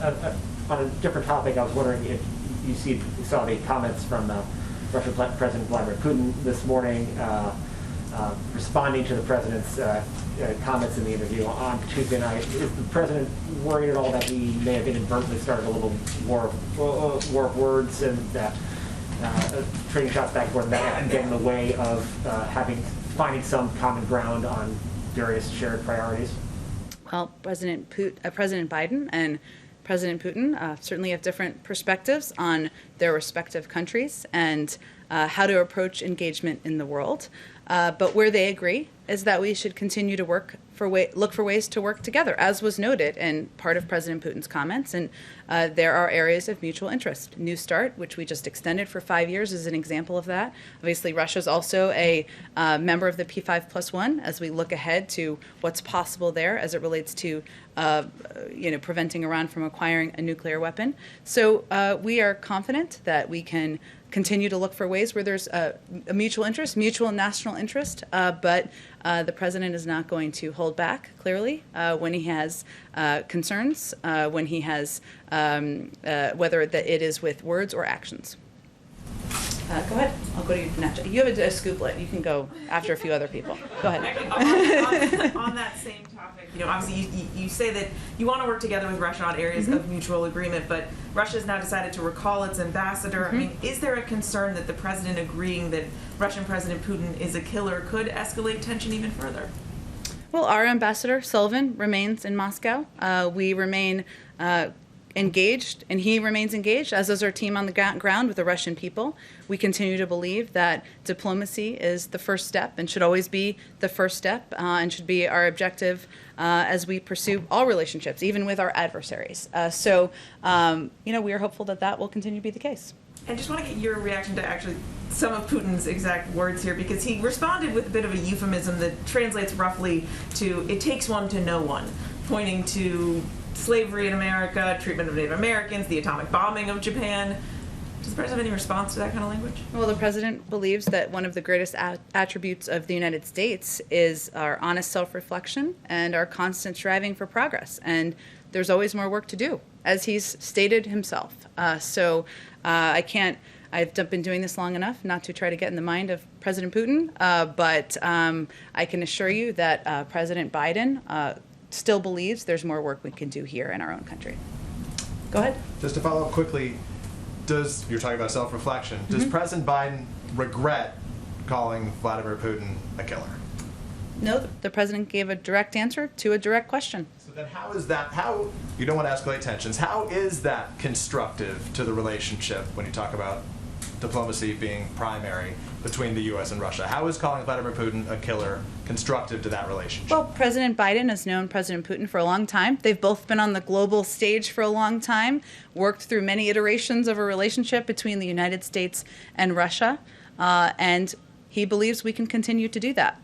on a different topic, I was wondering if you saw the comments from Russian President Vladimir Putin this morning, responding to the president's comments in the interview on Tuesday night. Is the president worried at all that we may have inadvertently started a little war of words and trading shots back and forth, and that can get in the way of finding some common ground on various shared priorities? Well, President Biden and President Putin certainly have different perspectives on their respective countries and how to approach engagement in the world. But where they agree is that we should continue to look for ways to work together, as was noted in part of President Putin's comments. And there are areas of mutual interest. New START, which we just extended for 5 years, is an example of that. Obviously, Russia is also a member of the P5+1 as we look ahead to what's possible there as it relates to preventing Iran from acquiring a nuclear weapon. So we are confident that we can continue to look for ways where there's a mutual interest, mutual national interest, but the president is not going to hold back, clearly, when he has concerns, when he has, whether it is with words or actions. Go ahead. I'll go to you next. You have a scooplet. You can go after a few other people. Go ahead. On that same topic, obviously you say that you want to work together with Russia on areas of mutual agreement, but Russia has now decided to recall its ambassador. I mean, is there a concern that the president agreeing that Russian President Putin is a killer could escalate tension even further? Well, our ambassador, Sullivan, remains in Moscow. We remain engaged, and he remains engaged, as is our team on the ground with the Russian people. We continue to believe that diplomacy is the first step and should always be the first step and should be our objective as we pursue all relationships, even with our adversaries. So we are hopeful that that will continue to be the case. I just want to get your reaction to actually some of Putin's exact words here, because he responded with a bit of a euphemism that translates roughly to "it takes one to know one," pointing to slavery in America, treatment of Native Americans, the atomic bombing of Japan. Does the president have any response to that kind of language? Well, the president believes that one of the greatest attributes of the United States is our honest self-reflection and our constant striving for progress. And there's always more work to do, as he's stated himself. I've been doing this long enough not to try to get in the mind of President Putin, but I can assure you that President Biden still believes there's more work we can do here in our own country. Go ahead. Just to follow up quickly, you're talking about self-reflection, does President Biden regret calling Vladimir Putin a killer? No, the president gave a direct answer to a direct question. So then you don't want to escalate tensions, how is that constructive to the relationship when you talk about diplomacy being primary between the U.S. and Russia? How is calling Vladimir Putin a killer constructive to that relationship? Well, President Biden has known President Putin for a long time. They've both been on the global stage for a long time, worked through many iterations of a relationship between the United States and Russia, and he believes we can continue to do that.